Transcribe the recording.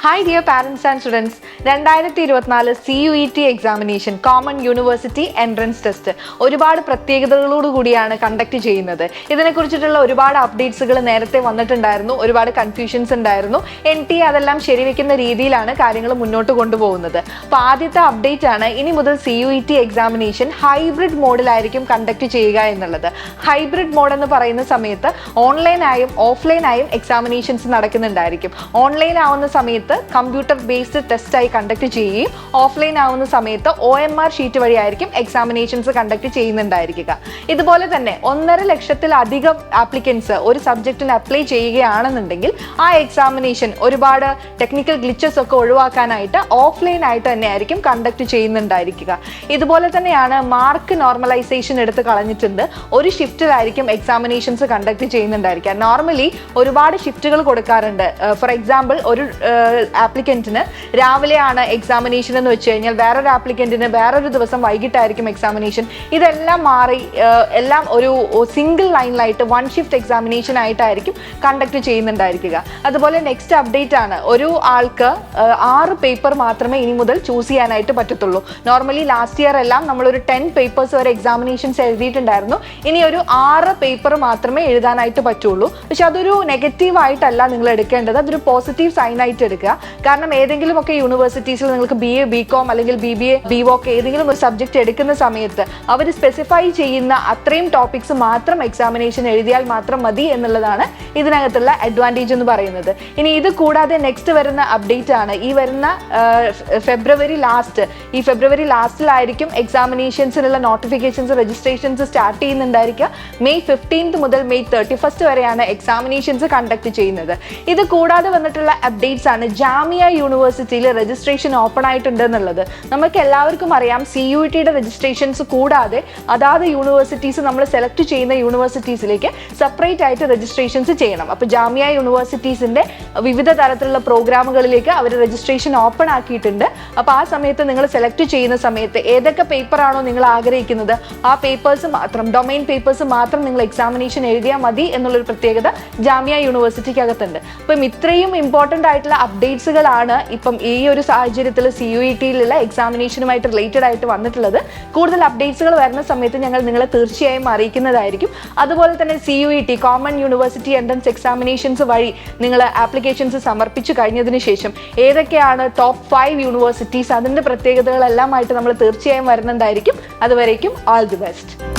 Hi dear parents and students, 2024 CUET examination Common University Entrance Test ഒരുപാട് പ്രത്യേകതകളോട് കൂടിയാണ് conduct ചെയ്യുന്നത്. ഇതിനെക്കുറിച്ചിട്ടുള്ള ഒരുപാട് അപ്ഡേറ്റ്സുകൾ നേരത്തെ വന്നിട്ടുണ്ടായിരുന്നു, ഒരുപാട് കൺഫ്യൂഷൻസ് ഉണ്ടായിരുന്നു. NTA അതെല്ലാം ശരിവെക്കുന്ന രീതിയിലാണ് കാര്യങ്ങൾ മുന്നോട്ട് കൊണ്ടുപോകുന്നത്. അപ്പോൾ ആദ്യത്തെ അപ്ഡേറ്റ് ആണ് ഇനി മുതൽ CUET എക്സാമിനേഷൻ ഹൈബ്രിഡ് മോഡിലായിരിക്കും കണ്ടക്ട് ചെയ്യുക എന്നുള്ളത്. ഹൈബ്രിഡ് മോഡ് എന്ന് പറയുന്ന സമയത്ത് ഓൺലൈനായും ഓഫ്ലൈനായും എക്സാമിനേഷൻസ് നടക്കുന്നുണ്ടായിരിക്കും. ഓൺലൈൻ ആവുന്ന സമയത്ത് കമ്പ്യൂട്ടർ ബേസ്ഡ് ടെസ്റ്റായി കണ്ടക്ട് ചെയ്യുകയും ഓഫ്ലൈൻ ആവുന്ന സമയത്ത് OMR ഷീറ്റ് വഴിയായിരിക്കും എക്സാമിനേഷൻസ് കണ്ടക്ട് ചെയ്യുന്നുണ്ടായിരിക്കുക. ഇതുപോലെ തന്നെ 1.5 ലക്ഷത്തിലധികം ആപ്ലിക്കൻസ് ഒരു സബ്ജക്റ്റിന് അപ്ലൈ ചെയ്യുകയാണെന്നുണ്ടെങ്കിൽ ആ എക്സാമിനേഷൻ ഒരുപാട് ടെക്നിക്കൽ ഗ്ലിച്ചസ് ഒക്കെ ഒഴിവാക്കാനായിട്ട് ഓഫ്ലൈൻ ആയിട്ട് തന്നെ ആയിരിക്കും കണ്ടക്ട് ചെയ്യുന്നുണ്ടായിരിക്കുക. ഇതുപോലെ തന്നെയാണ് മാർക്ക് നോർമലൈസേഷൻ എടുത്ത് കളഞ്ഞിട്ടുണ്ട്. ഒരു ഷിഫ്റ്റിലായിരിക്കും എക്സാമിനേഷൻസ് കണ്ടക്ട് ചെയ്യുന്നുണ്ടായിരിക്കുക. നോർമലി ഒരുപാട് ഷിഫ്റ്റുകൾ കൊടുക്കാറുണ്ട്. ഫോർ എക്സാമ്പിൾ, ഒരു ആപ്ലിക്കൻറ്റിന് രാവിലെയാണ് എക്സാമിനേഷൻ എന്ന് വെച്ച് കഴിഞ്ഞാൽ വേറൊരു ആപ്ലിക്കൻറ്റിന് വേറൊരു ദിവസം വൈകിട്ടായിരിക്കും എക്സാമിനേഷൻ. ഇതെല്ലാം മാറി എല്ലാം ഒരു സിംഗിൾ ലൈനിലായിട്ട് വൺ ഷിഫ്റ്റ് എക്സാമിനേഷൻ ആയിട്ടായിരിക്കും കണ്ടക്ട് ചെയ്യുന്നുണ്ടായിരിക്കുക. അതുപോലെ നെക്സ്റ്റ് അപ്ഡേറ്റ് ആണ്, ഒരു ആൾക്ക് 6 പേപ്പർ മാത്രമേ ഇനി മുതൽ ചൂസ് ചെയ്യാനായിട്ട് പറ്റത്തുള്ളൂ. നോർമലി ലാസ്റ്റ് ഇയർ എല്ലാം നമ്മളൊരു 10 പേപ്പേഴ്സ് വരെ എക്സാമിനേഷൻസ് എഴുതിയിട്ടുണ്ടായിരുന്നു. ഇനി ഒരു 6 പേപ്പർ മാത്രമേ എഴുതാനായിട്ട് പറ്റുള്ളൂ. പക്ഷെ അതൊരു നെഗറ്റീവ് ആയിട്ടല്ല നിങ്ങൾ എടുക്കേണ്ടത്, അതൊരു പോസിറ്റീവ് സൈൻ ആയിട്ട് എടുക്കുക. കാരണം ഏതെങ്കിലും ഒക്കെ യൂണിവേഴ്സിറ്റീസിൽ നിങ്ങൾക്ക് BA BCom അല്ലെങ്കിൽ BBA BVoc ഏതെങ്കിലും ഒരു സബ്ജക്ട് എടുക്കുന്ന സമയത്ത് അവർ സ്പെസിഫൈ ചെയ്യുന്ന അത്രയും ടോപ്പിക്സ് മാത്രം എക്സാമിനേഷൻ എഴുതിയാൽ മാത്രം മതി എന്നുള്ളതാണ് ഇതിനകത്തുള്ള അഡ്വാൻറ്റേജ് എന്ന് പറയുന്നത്. ഇനി ഇത് കൂടാതെ നെക്സ്റ്റ് വരുന്ന അപ്ഡേറ്റ് ആണ് ഈ വരുന്ന ഫെബ്രുവരി ലാസ്റ്റിലായിരിക്കും എക്സാമിനേഷൻസിനുള്ള നോട്ടിഫിക്കേഷൻസ് രജിസ്ട്രേഷൻസ് സ്റ്റാർട്ട് ചെയ്യുന്നുണ്ടായിരിക്കുക. May 15th മുതൽ May 31st വരെയാണ് എക്സാമിനേഷൻസ് കണ്ടക്ട് ചെയ്യുന്നത്. ഇത് കൂടാതെ വന്നിട്ടുള്ള അപ്ഡേറ്റ്സ് ആണ് ജാമിയ യൂണിവേഴ്സിറ്റിയിൽ രജിസ്ട്രേഷൻ ഓപ്പൺ ആയിട്ടുണ്ട് എന്നുള്ളത്. നമുക്ക് എല്ലാവർക്കും അറിയാം, CUETയുടെ രജിസ്ട്രേഷൻസ് കൂടാതെ അതാത് യൂണിവേഴ്സിറ്റീസ് നമ്മൾ സെലക്ട് ചെയ്യുന്ന യൂണിവേഴ്സിറ്റീസിലേക്ക് സെപ്പറേറ്റ് ആയിട്ട് രജിസ്ട്രേഷൻസ് ചെയ്യണം. അപ്പോൾ ജാമിയ യൂണിവേഴ്സിറ്റീസിൻ്റെ വിവിധ തരത്തിലുള്ള പ്രോഗ്രാമുകളിലേക്ക് അവർ രജിസ്ട്രേഷൻ ഓപ്പൺ ആക്കിയിട്ടുണ്ട്. അപ്പോൾ ആ സമയത്ത് നിങ്ങൾ സെലക്ട് ചെയ്യുന്ന സമയത്ത് ഏതൊക്കെ പേപ്പറാണോ നിങ്ങൾ ആഗ്രഹിക്കുന്നത് ആ പേപ്പേഴ്സ് മാത്രം, ഡൊമൈൻ പേപ്പേഴ്സ് മാത്രം നിങ്ങൾ എക്സാമിനേഷൻ എഴുതിയാൽ മതി എന്നുള്ളൊരു പ്രത്യേകത ജാമിയ യൂണിവേഴ്സിറ്റിക്ക് അകത്തുണ്ട്. അപ്പം ഇത്രയും ഇമ്പോർട്ടൻ്റ് ആയിട്ടുള്ള അപ്ഡേറ്റ്സുകളാണ് ഇപ്പം ഈ ഒരു സാഹചര്യത്തിൽ CUETയിലുള്ള എക്സാമിനേഷനുമായിട്ട് റിലേറ്റഡ് ആയിട്ട് വന്നിട്ടുള്ളത്. കൂടുതൽ അപ്ഡേറ്റ്സുകൾ വരുന്ന സമയത്ത് ഞങ്ങൾ നിങ്ങളെ തീർച്ചയായും അറിയിക്കുന്നതായിരിക്കും. അതുപോലെ തന്നെ CUET common university entrance examinations വഴി നിങ്ങൾ ആപ്ലിക്കേഷൻസ് സമർപ്പിച്ചു കഴിഞ്ഞതിന് ശേഷം ഏതൊക്കെയാണ് ടോപ്പ് 5 യൂണിവേഴ്സിറ്റീസ്, അതിൻ്റെ പ്രത്യേകതകളെല്ലാമായിട്ട് നമ്മൾ തീർച്ചയായും വരുന്നുണ്ടായിരിക്കും. അതുവരേക്കും ഓൾ ദി ബെസ്റ്റ്.